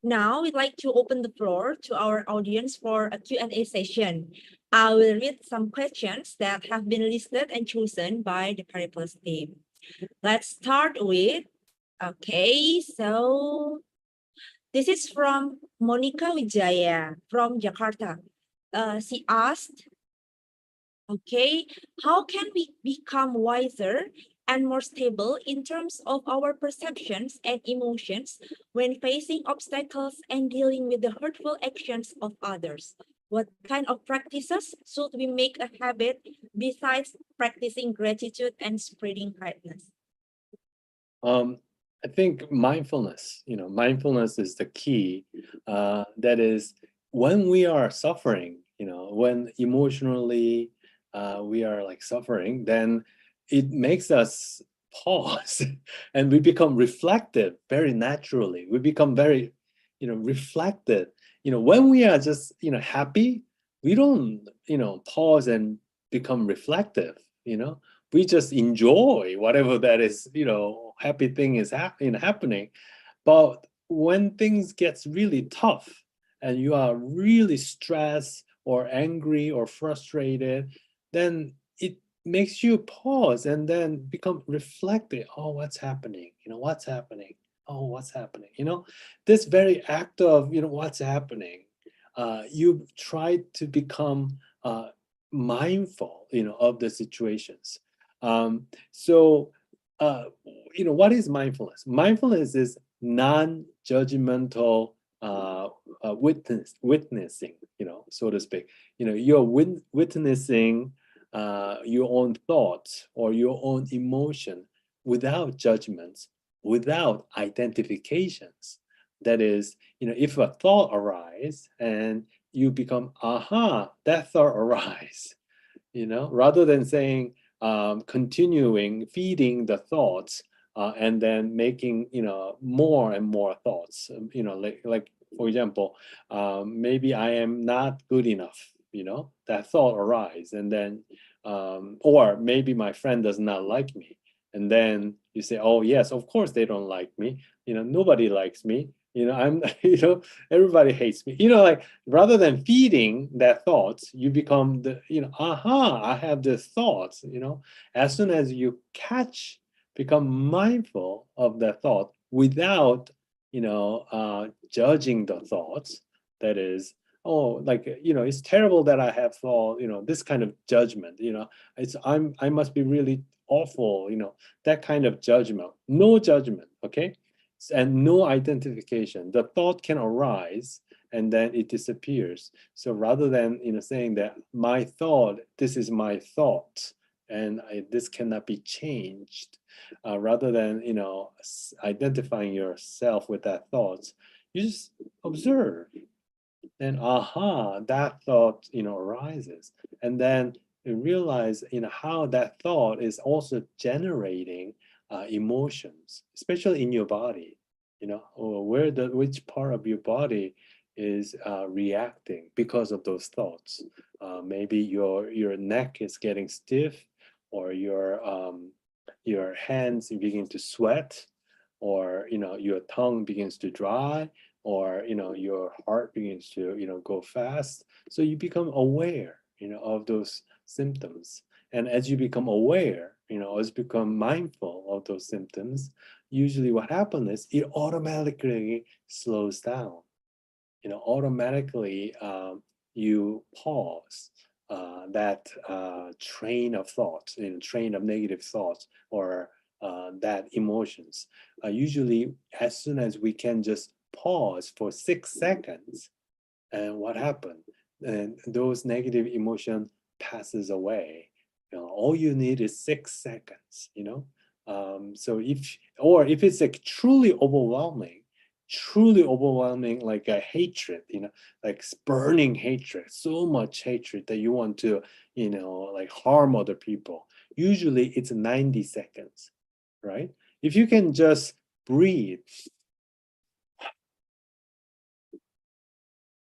Now we'd like to open the floor to our audience for a Q&A session. I will read some questions that have been listed and chosen by the Caritas team. Let's start with, okay, so this is from Monica Wijaya from Jakarta. She asked, okay, how can we become wiser and more stable in terms of our perceptions and emotions when facing obstacles and dealing with the hurtful actions of others? What kind of practices should we make a habit besides practicing gratitude and spreading kindness? I think mindfulness is the key. That is, when we are suffering, when emotionally we are like suffering, then it makes us pause and we become reflective very naturally. We become very, reflective. When we are just, happy, we don't, pause and become reflective, we just enjoy whatever that is, happy thing is happening. But when things gets really tough and you are really stressed or angry or frustrated, then it makes you pause and then become reflective. Oh, what's happening? What's happening? Oh, what's happening? This very act of, what's happening, you try to become mindful, of the situations. So, what is mindfulness? Mindfulness is non-judgmental witnessing, so to speak. You're witnessing your own thoughts or your own emotion without judgments, without identifications. That is, if a thought arises and you become, aha, that thought arises, rather than saying, continuing feeding the thoughts and then making, more and more thoughts, like for example, maybe I am not good enough, that thought arise, and then or maybe my friend does not like me, and then you say, oh yes, of course they don't like me, nobody likes me, I'm everybody hates me, like rather than feeding that thoughts, you become the, aha, I have this thoughts, as soon as you become mindful of that thought without, judging the thoughts. That is, oh, like, it's terrible that I have thought, this kind of judgment, I must be really awful, that kind of judgment. No judgment, okay? And no identification. The thought can arise and then it disappears. So rather than, saying that my thought, this is my thought, and this cannot be changed, rather than, identifying yourself with that thought, you just observe. Then, aha, that thought, arises. And then you realize, how that thought is also generating emotions, especially in your body, or which part of your body is reacting because of those thoughts. Maybe your neck is getting stiff, or your hands begin to sweat, or your tongue begins to dry, or your heart begins to go fast. So you become aware, of those symptoms. And as you become aware, as you become mindful of those symptoms, usually what happens is it automatically slows down. Automatically you pause that train of thoughts, train of negative thoughts, or that emotions. Usually, as soon as we can just pause for 6 seconds, and what happened? And those negative emotion passes away. All you need is 6 seconds. So if it's like truly overwhelming, like a hatred, like burning hatred, so much hatred that you want to, like harm other people. Usually it's 90 seconds, right? If you can just breathe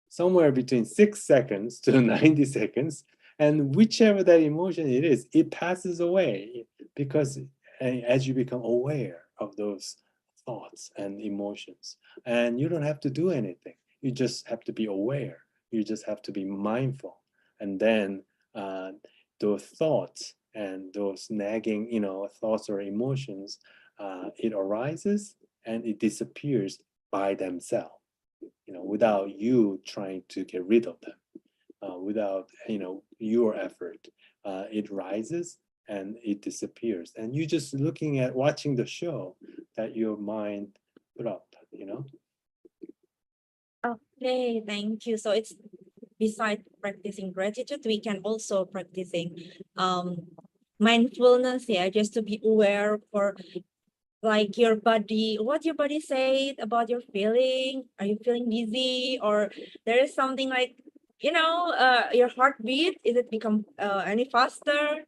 somewhere between 6 seconds to 90 seconds, and whichever that emotion it is, it passes away, because as you become aware of those thoughts and emotions. And you don't have to do anything. You just have to be aware. You just have to be mindful. And then those thoughts and those nagging, thoughts or emotions, it arises and it disappears by themselves, without you trying to get rid of them, without, your effort. It rises and it disappears. And you just watching the show that your mind put up, Okay, thank you. So it's besides practicing gratitude, we can also practicing mindfulness, yeah, just to be aware for like your body, what your body said about your feeling. Are you feeling dizzy, or there is something like, your heartbeat, is it become any faster?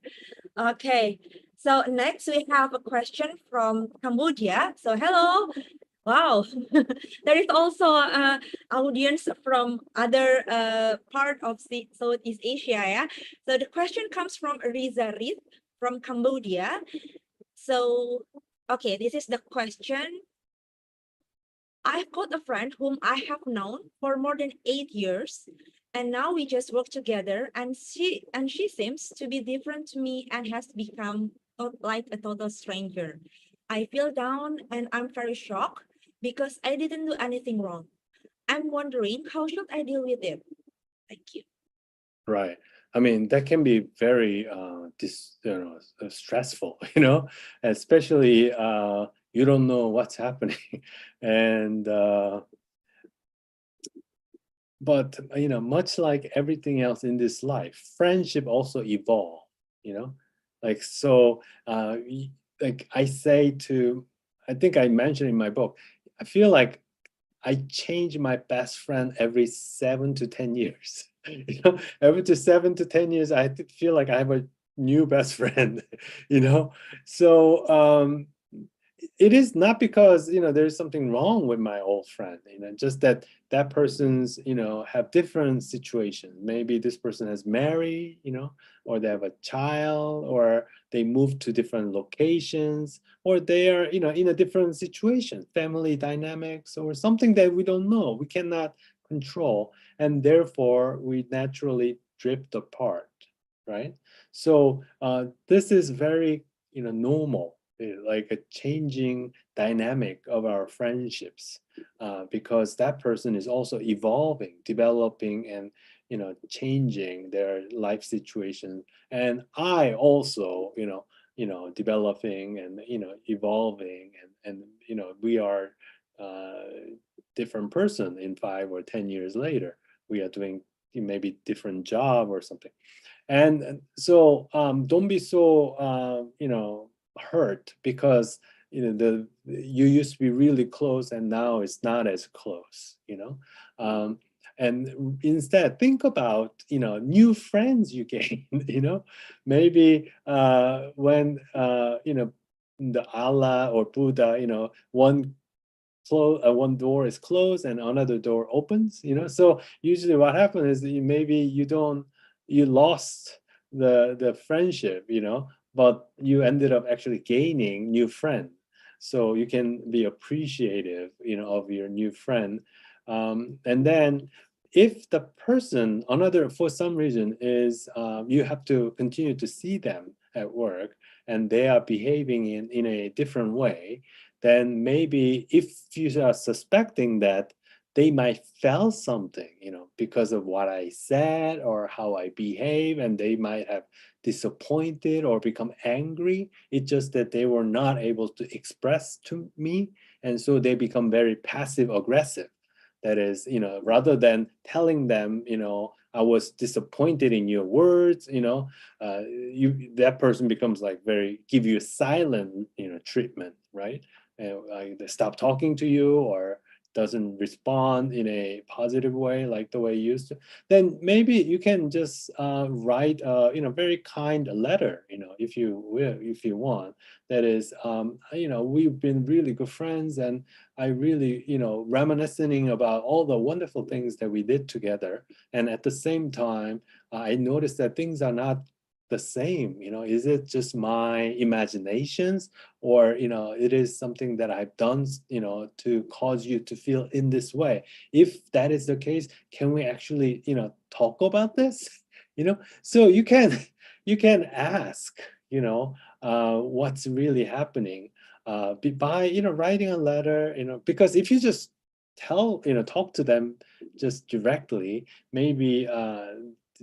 Okay, so next we have a question from Cambodia. So hello. Wow, there is also audience from other part of Southeast Asia, yeah. So the question comes from Riza Rit from Cambodia. So, okay, this is the question. I've got a friend whom I have known for more than 8 years, and now we just work together, and she seems to be different to me and has become like a total stranger. I feel down and I'm very shocked because I didn't do anything wrong. I'm wondering, how should I deal with it? Thank you. Right. I mean, that can be very stressful, especially you don't know what's happening. And but much like everything else in this life, friendship also evolve, like so like I say I think I mentioned in my book, I feel like I change my best friend every 7 to 10 years. Every 7 to 10 years, I feel like I have a new best friend, So it is not because, there's something wrong with my old friend, just that person's, have different situations. Maybe this person has married, or they have a child, or they move to different locations, or they are, in a different situation, family dynamics, or something that we don't know, we cannot control, and therefore we naturally drift apart, right? So this is very, normal, like a changing dynamic of our friendships, because that person is also evolving, developing, and changing their life situation, and I also developing and evolving, and we are different person in 5 or 10 years later. We are doing maybe different job or something, and so don't be so hurt because you used to be really close and now it's not as close, and instead think about new friends you gain. Maybe when the Allah or Buddha, one door is closed and another door opens, so usually what happens is maybe you lost the friendship, but you ended up actually gaining new friend. So you can be appreciative, of your new friend. And then if the person, for some reason is, you have to continue to see them at work and they are behaving in a different way, then maybe if you are suspecting that they might feel something, because of what I said or how I behave, and they might have disappointed or become angry. It's just that they were not able to express to me, and so they become very passive aggressive. That is, rather than telling them, I was disappointed in your words, that person becomes like give you a silent, treatment, right? They stop talking to you or doesn't respond in a positive way like the way you used to, then maybe you can just write a very kind letter, if you will, if you want. That is, we've been really good friends, and I really, reminiscing about all the wonderful things that we did together. And at the same time, I noticed that things are not the same? Is it just my imaginations, or it is something that I've done to cause you to feel in this way? If that is the case, can we actually talk about this? So you can ask what's really happening by writing a letter, because if you just talk to them just directly, maybe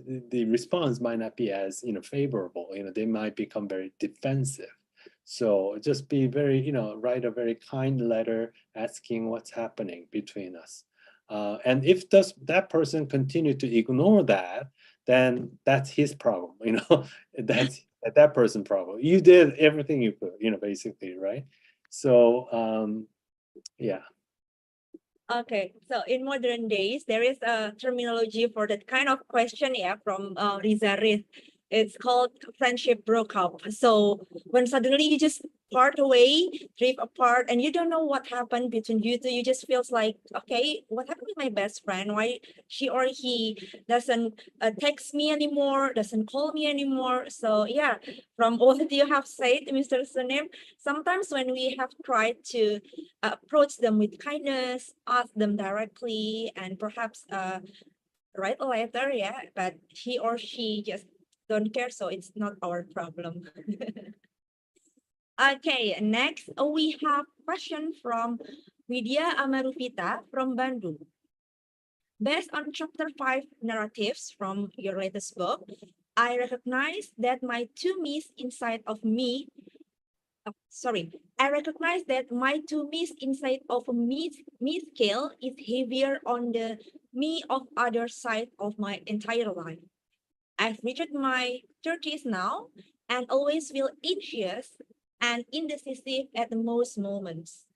the response might not be as favorable. They might become very defensive. So just be very write a very kind letter asking what's happening between us. And if that person continue to ignore that, then that's his problem. That's that person's problem. You did everything you could, basically, right? So yeah. Okay, so in modern days, there is a terminology for that kind of question, yeah, from Riza Riz. It's called friendship broke up. So when suddenly you just part away, drift apart, and you don't know what happened between you two, you just feels like, okay, what happened with my best friend? Why she or he doesn't text me anymore, doesn't call me anymore? So yeah, from what you have said, Mr. Sunim, sometimes when we have tried to approach them with kindness, ask them directly, and perhaps write a letter, yeah, but he or she just don't care, so it's not our problem. Okay, next we have question from Widya Amarupita from Bandung. Based on chapter 5 narratives from your latest book, I recognize that my two me's inside of me I recognize that my two me's inside of a me scale is heavier on the me of other side of my entire life. I've reached my 30s now and always feel anxious and indecisive at the most moments.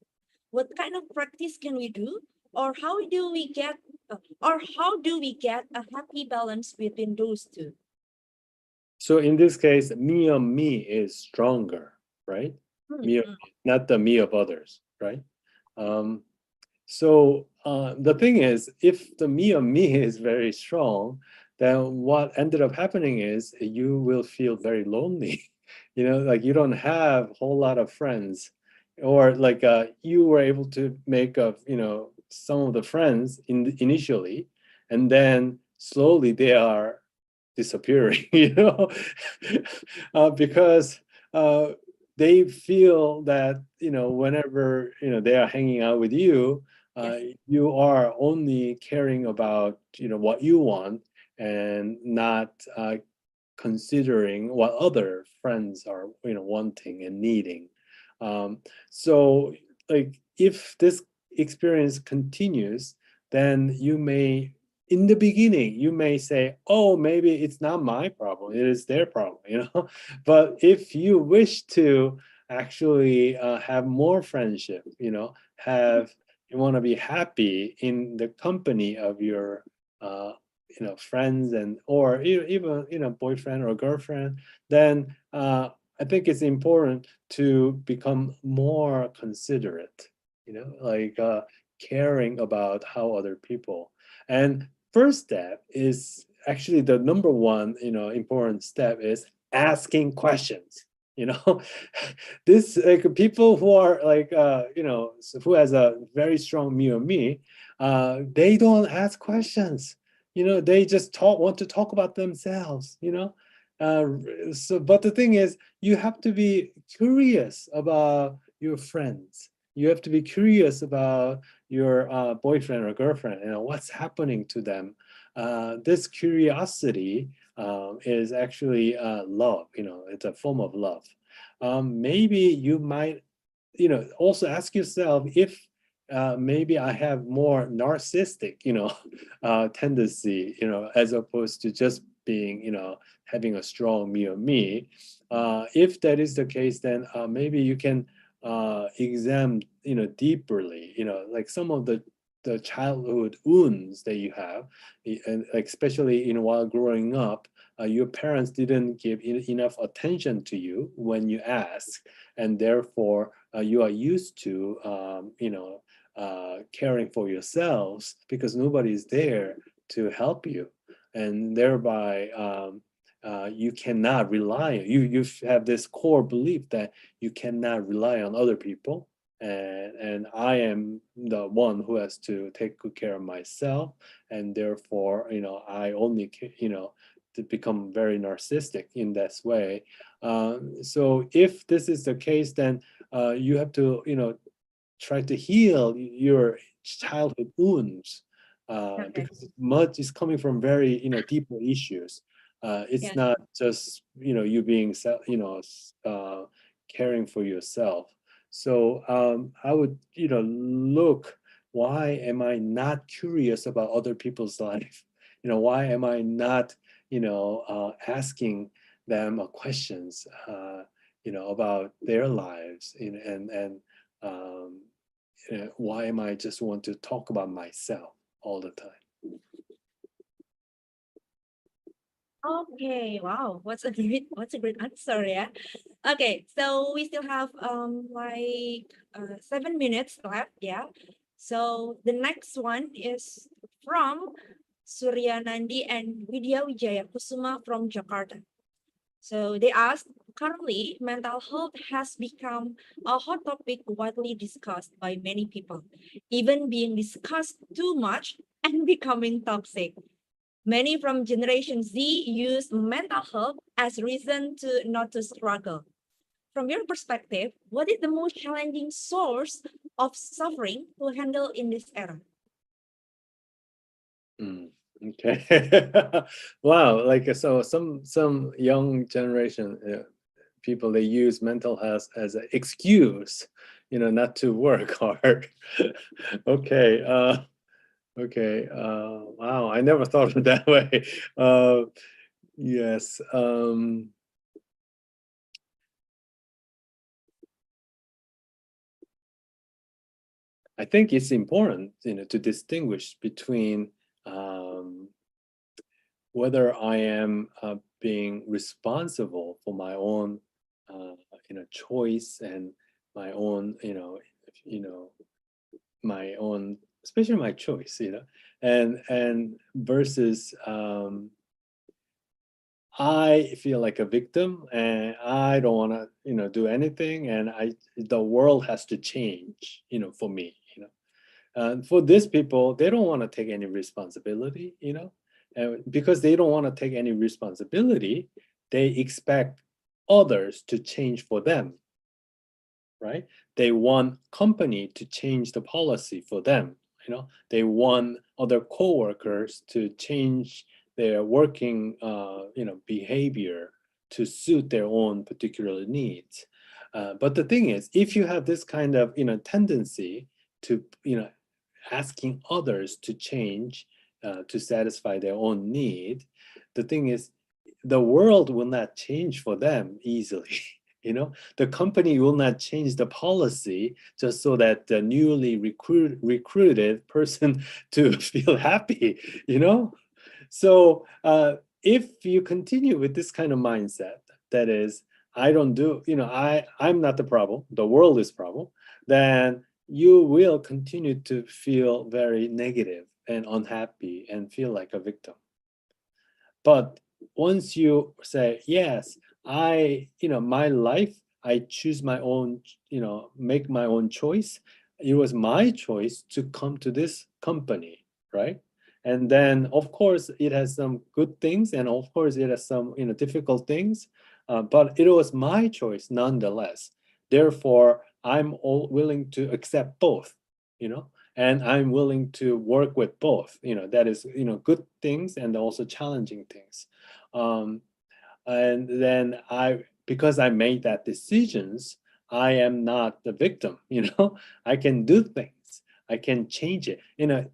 What kind of practice can we do, or how do we get, a happy balance between those two? So in this case, me of me is stronger, right? Me of Mhm. me, not the me of others, right? So the thing is, if the me of me is very strong, then what ended up happening is you will feel very lonely. Like you don't have a whole lot of friends, or like you were able to make some of the friends initially, and then slowly they are disappearing, because they feel that whenever they are hanging out with you, Yes. you are only caring about what you want, and not considering what other friends are wanting and needing. So like if this experience continues, then you may, in the beginning, you may say, oh, maybe it's not my problem, it is their problem. But if you wish to actually have more friendship, have you want to be happy in the company of your friends, and or even boyfriend or girlfriend, then I think it's important to become more considerate, like caring about how other people. And first step is actually the number one important step is asking questions. you know this, like, people who are like who has a very strong me or me, they don't ask questions. They just want to talk about themselves. uh, so, but the thing is, you have to be curious about your friends. You have to be curious about your boyfriend or girlfriend, what's happening to them. This curiosity is actually love. It's a form of love. Maybe you might also ask yourself if maybe I have more narcissistic tendency, as opposed to just being having a strong me or me. If that is the case, then maybe you can examine deeperly, like some of the childhood wounds that you have, and like, especially while growing up, your parents didn't give enough attention to you when you ask, and therefore you are used to caring for yourselves because nobody is there to help you, and thereby you cannot rely. You have this core belief that you cannot rely on other people, and I am the one who has to take good care of myself, and therefore, I only, to become very narcissistic in this way. So if this is the case, then you have to, try to heal your childhood wounds, Okay. because much is coming from very, deeper issues. It's Yeah. not just, you being, caring for yourself. So I would, look, why am I not curious about other people's life? Why am I not, asking them questions, about their lives, and um, why am I just want to talk about myself all the time? Okay, wow, what's a great answer, yeah. Okay, so we still have 7 minutes left, yeah. So the next one is from Surya Nandi and Widya Wijaya Kusuma from Jakarta. So they asked, currently, mental health has become a hot topic widely discussed by many people, even being discussed too much and becoming toxic. Many from Generation Z use mental health as reason to not to struggle. From your perspective, what is the most challenging source of suffering to handle in this era? Okay. Wow. Like, so some young generation, people, they use mental health as an excuse, not to work hard. Okay. Okay. Wow. I never thought of it that way. Yes. I think it's important, to distinguish between whether I am being responsible for my own, choice, and my own, you know, my own, especially my choice, and versus I feel like a victim, and I don't want to, do anything, and the world has to change, for me, for these people, they don't want to take any responsibility, and because they don't want to take any responsibility, they expect others to change for them, right? They want company to change the policy for them, they want other coworkers to change their working, behavior to suit their own particular needs. But the thing is, if you have this kind of, tendency to, asking others to change, to satisfy their own need, the thing is, the world will not change for them easily. The company will not change the policy just so that the newly recruited person to feel happy. So if you continue with this kind of mindset, that is, I don't do, I'm not the problem, the world is problem, then you will continue to feel very negative and unhappy and feel like a victim. But once you say, yes, my life, I choose my own, make my own choice. It was my choice to come to this company, right? And then, of course, it has some good things, and of course, it has some, difficult things. But it was my choice nonetheless. Therefore, I'm all willing to accept both, and I'm willing to work with both. That is, good things and also challenging things. And then because I made that decisions, I am not the victim. I can do things. I can change it.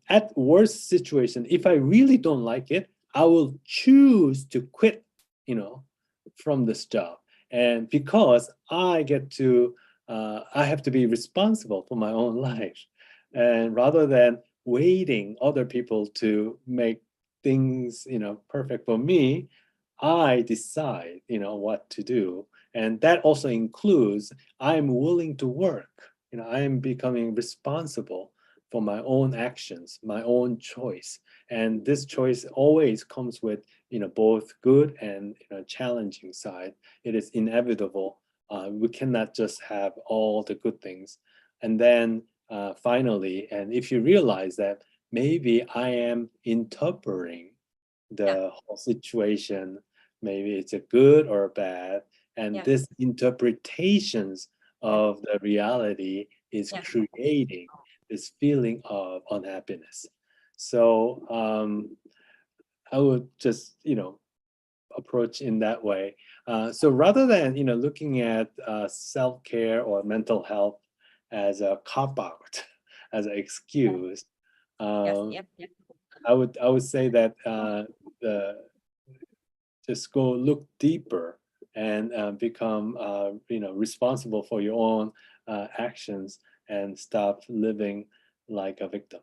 At worst situation, if I really don't like it, I will choose to quit. From this job, and because I have to be responsible for my own life, and rather than waiting other people to make things, perfect for me, I decide, what to do. And that also includes I'm willing to work. I am becoming responsible for my own actions, my own choice. And this choice always comes with, both good and, challenging side. It is inevitable. We cannot just have all the good things. And then finally, and if you realize that maybe I am interpreting the whole situation, maybe it's a good or bad, and this interpretations of the reality is creating this feeling of unhappiness. So I would just, approach in that way. So rather than, looking at self-care or mental health as a cop-out, as an excuse, I would say that just go look deeper and become responsible for your own actions and stop living like a victim.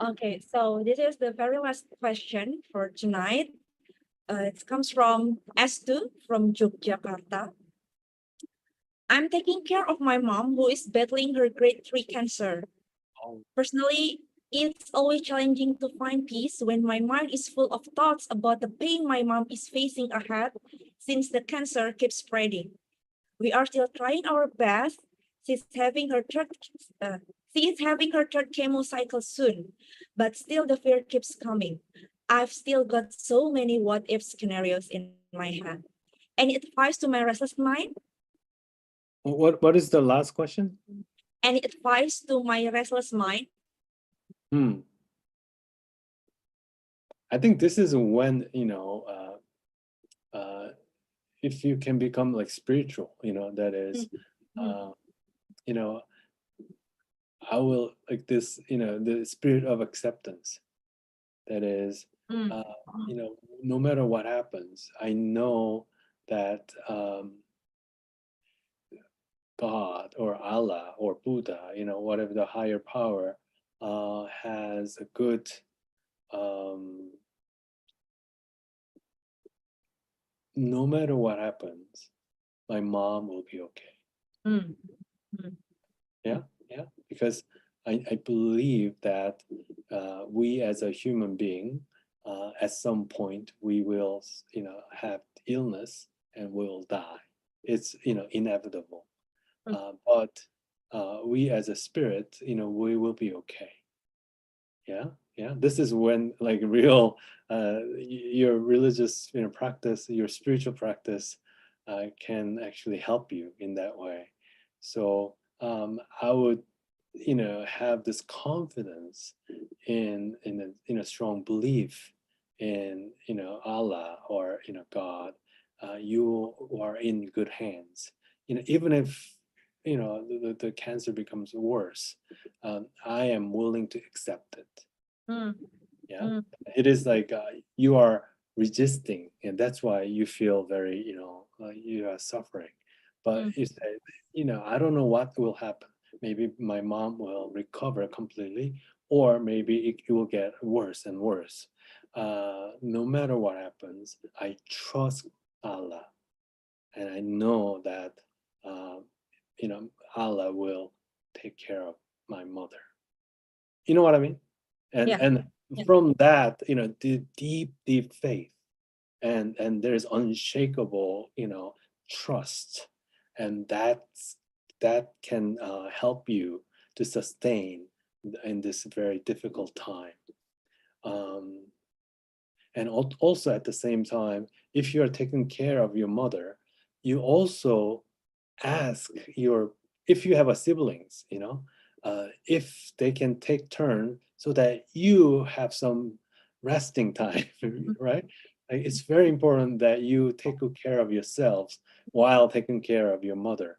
Okay, so this is the very last question for tonight. It comes from S2 from Yogyakarta. I'm taking care of my mom who is battling her grade 3 cancer. Personally, it's always challenging to find peace when my mind is full of thoughts about the pain my mom is facing ahead since the cancer keeps spreading. We are still trying our best. She's having her third chemo cycle soon, but still the fear keeps coming. I've still got so many what if scenarios in my head. Any advice to my restless mind? What is the last question? Any advice to my restless mind? I think this is when, if you can become like spiritual, that is, I will like this, the spirit of acceptance. That is, no matter what happens, I know that God or Allah or Buddha, whatever the higher power, has a good no matter what happens, my mom will be okay. Yeah, because I believe that we as a human being, at some point we will, have illness and will die. It's, inevitable. But we as a spirit, we will be okay. Yeah. This is when like real, your religious, practice, your spiritual practice, can actually help you in that way. So I would, have this confidence in a strong belief in, Allah or, God. You are in good hands. Even if, the cancer becomes worse, I am willing to accept it. Yeah, it is like you are resisting, and that's why you feel very, you are suffering. But you say, I don't know what will happen. Maybe my mom will recover completely, or maybe it will get worse and worse. No matter what happens, I trust Allah, and I know that Allah will take care of my mother. You know what I mean? And from that, the deep faith, and there's unshakable, trust, and that can help you to sustain in this very difficult time. And also at the same time, if you are taking care of your mother, you also ask if you have a siblings, if they can take turn so that you have some resting time, right? Like, it's very important that you take good care of yourselves while taking care of your mother,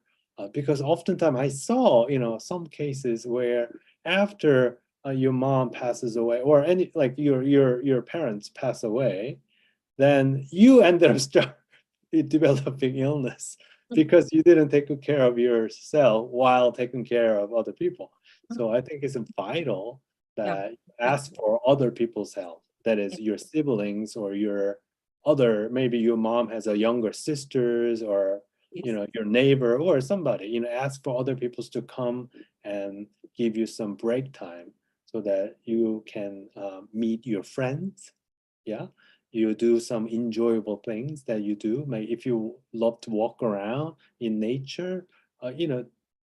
because oftentimes I saw, some cases where after your mom passes away, or any like your parents pass away, then you ended up start developing illness because you didn't take good care of yourself while taking care of other people. So I think it's vital that you ask for other people's help. That is your siblings or your other, maybe your mom has a younger sisters or your neighbor or somebody, ask for other people to come and give you some break time so that you can meet your friends. Yeah, you do some enjoyable things that you do. Like if you love to walk around in nature,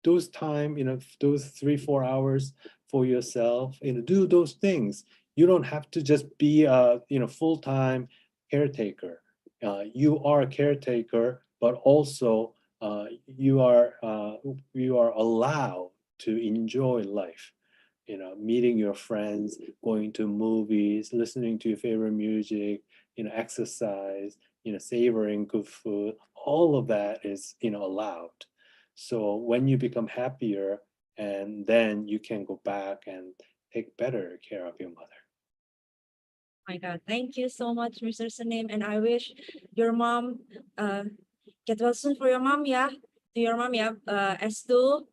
those time, those 3-4 hours for yourself, do those things. You don't have to just be a full-time caretaker. You are a caretaker, but also you are allowed to enjoy life. Meeting your friends, going to movies, listening to your favorite music, exercise, savoring good food. All of that is allowed. So when you become happier, and then you can go back and take better care of your mother. My God, thank you so much, Mr. Sunim, and I wish your mom get well soon for your mom, yeah. To your mom, yeah. S2.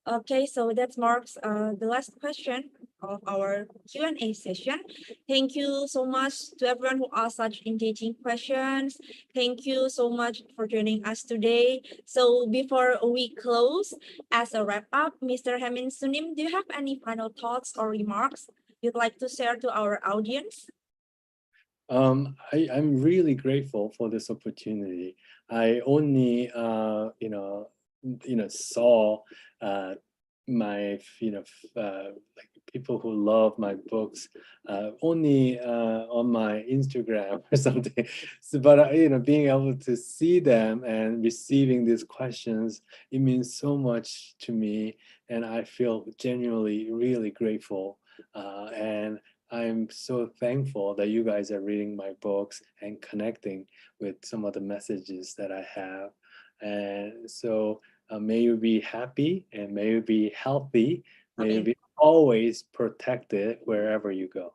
Okay, so that marks the last question of our Q&A session. Thank you so much to everyone who asked such engaging questions. Thank you so much for joining us today. So before we close, as a wrap up, Mr. Haemin Sunim, do you have any final thoughts or remarks you'd like to share to our audience? I'm really grateful for this opportunity. I only saw my like people who love my books only on my Instagram or something. So, but being able to see them and receiving these questions, it means so much to me, and I feel genuinely really grateful. And I'm so thankful that you guys are reading my books and connecting with some of the messages that I have. And so may you be happy and may you be healthy. May you be always protected wherever you go.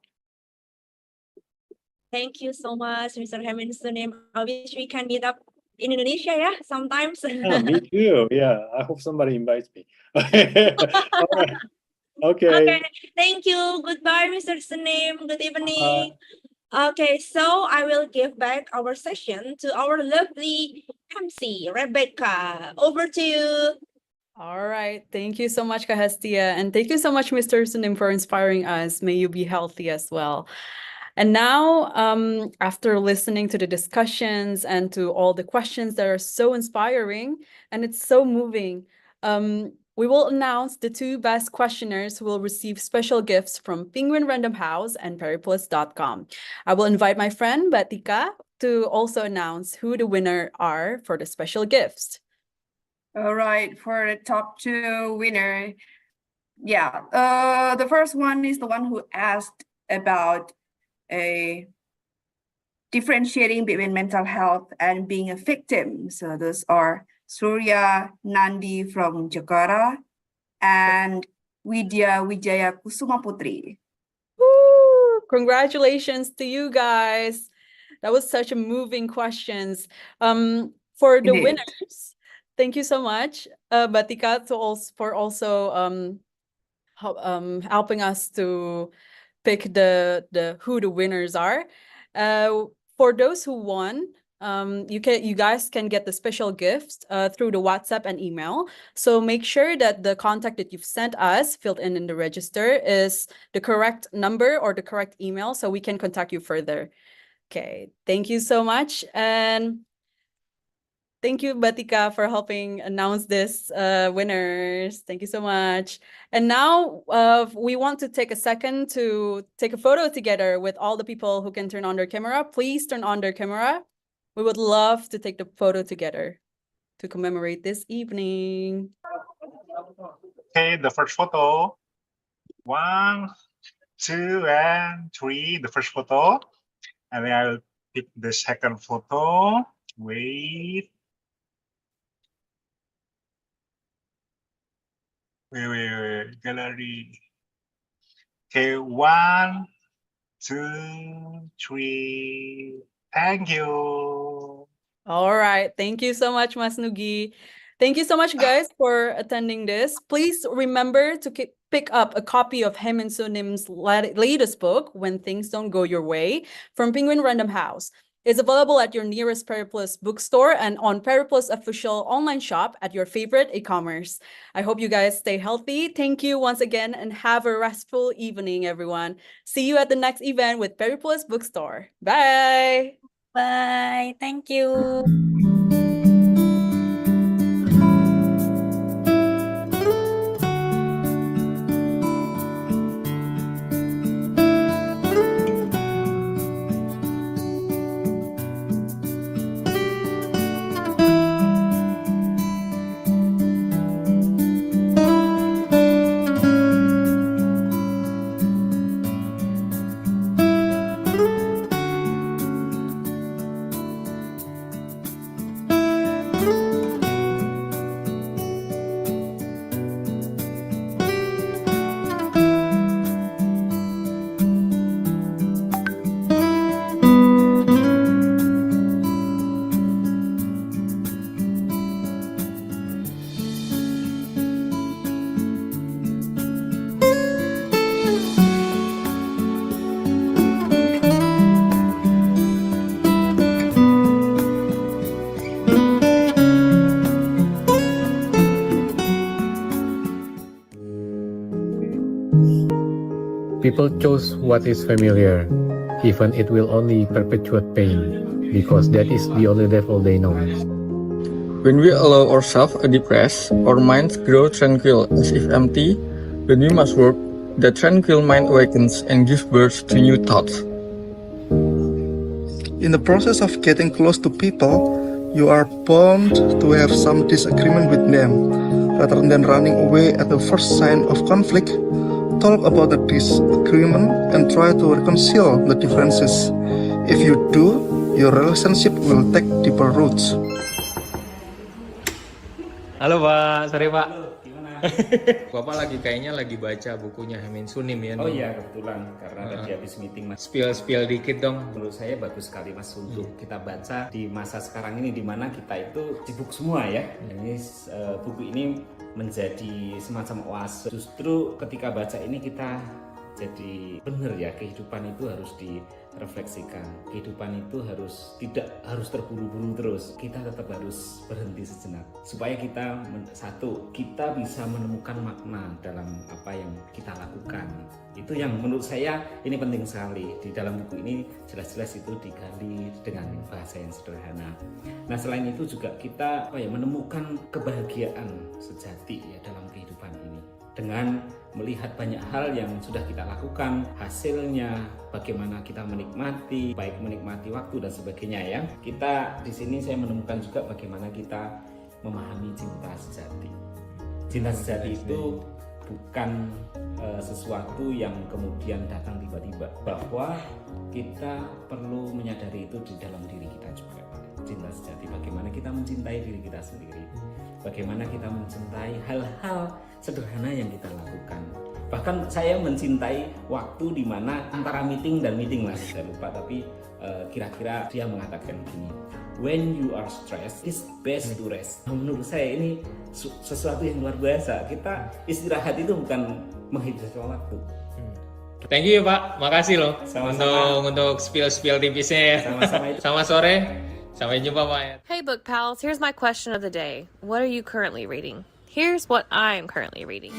Thank you so much, Mr. Haemin Sunim. I wish we can meet up in Indonesia, yeah, sometimes. Yeah, me too. Yeah, I hope somebody invites me. All right. Okay. Okay, thank you. Goodbye, Mr. Sunim. Good evening. Okay, so I will give back our session to our lovely MC, Rebecca. Over to you. All right. Thank you so much, Kahestia. And thank you so much, Mr. Sunim, for inspiring us. May you be healthy as well. And now, after listening to the discussions and to all the questions that are so inspiring and it's so moving, we will announce the 2 best questioners who will receive special gifts from Penguin Random House and Periplus.com. I will invite my friend Batika to also announce who the winner are for the special gifts. All right, for the top 2 winner, yeah, the first one is the one who asked about differentiating between mental health and being a victim. So those are Surya Nandi from Jakarta and Widya Wijaya Kusuma Putri. Woo! Congratulations to you guys. That was such a moving questions. For the winners, thank you so much, Batika, for also helping us to pick who the winners are. For those who won, you guys can get the special gifts through the WhatsApp and email. So make sure that the contact that you've sent us filled in the register is the correct number or the correct email so we can contact you further. Okay, thank you so much. And thank you, Batika, for helping announce this winners. Thank you so much. And now we want to take a second to take a photo together with all the people who can turn on their camera. Please turn on their camera. We would love to take the photo together to commemorate this evening. Okay, the first photo. 1, 2, and 3. The first photo. And then I'll pick the second photo. Wait. Wait. Gallery. Okay, 1, 2, 3. Thank you. All right. Thank you so much, Mas Nugi. Thank you so much, guys, for attending this. Please remember to pick up a copy of Haemin Sunim's latest book, When Things Don't Go Your Way, from Penguin Random House. is available at your nearest Periplus bookstore and on Periplus official online shop at your favorite e-commerce. I hope you guys stay healthy. Thank you once again and have a restful evening, everyone. See you at the next event with Periplus Bookstore. Bye! Bye. Thank you. People chose what is familiar, even it will only perpetuate pain, because that is the only level they know. When we allow ourselves a deep rest, our minds grow tranquil as if empty. When we must work, the tranquil mind awakens and gives birth to new thoughts. In the process of getting close to people, you are bound to have some disagreement with them. Rather than running away at the first sign of conflict, talk about the disagreement and try to reconcile the differences. If you do, your relationship will take deeper roots. Halo Pak, sore Pak. Gimana? Bapak kayaknya lagi baca bukunya Haemin Sunim ya? Oh iya, kebetulan karena tadi habis meeting Mas. Spill dikit dong. Menurut saya bagus sekali Mas untuk kita baca di masa sekarang ini di mana kita itu sibuk semua ya. Ini buku ini menjadi semacam oase. Justru ketika baca ini kita jadi benar ya, kehidupan itu harus direfleksikan. Kehidupan itu tidak harus terburu-buru terus. Kita tetap harus berhenti sejenak supaya kita kita bisa menemukan makna dalam apa yang kita lakukan. Itu yang menurut saya ini penting sekali. Di dalam buku ini jelas-jelas itu digali dengan bahasa yang sederhana. Nah, selain itu juga kita menemukan kebahagiaan sejati ya dalam kehidupan ini. Dengan melihat banyak hal yang sudah kita lakukan, hasilnya bagaimana kita menikmati, baik menikmati waktu dan sebagainya ya. Kita di sini saya menemukan juga bagaimana kita memahami cinta sejati. Cinta sejati itu bukan sesuatu yang kemudian datang tiba-tiba, bahwa kita perlu menyadari itu di dalam diri kita juga. Cinta sejati, bagaimana kita mencintai diri kita sendiri, bagaimana kita mencintai hal-hal sederhana yang kita lakukan. Bahkan saya mencintai waktu di mana antara meeting dan meeting lah, saya lupa, tapi kira-kira dia mengatakan gini, when you are stressed, it's best to rest. Menurut saya ini sesuatu yang luar biasa. Kita istirahat itu bukan menghabiskan waktu. Thank you ya Pak, makasih loh. Sama-sama. Untuk spill tipisnya ya. Sama-sama. Sama sore, sampai jumpa Pak ya. Hey book pals, here's my question of the day. What are you currently reading? Here's what I'm currently reading.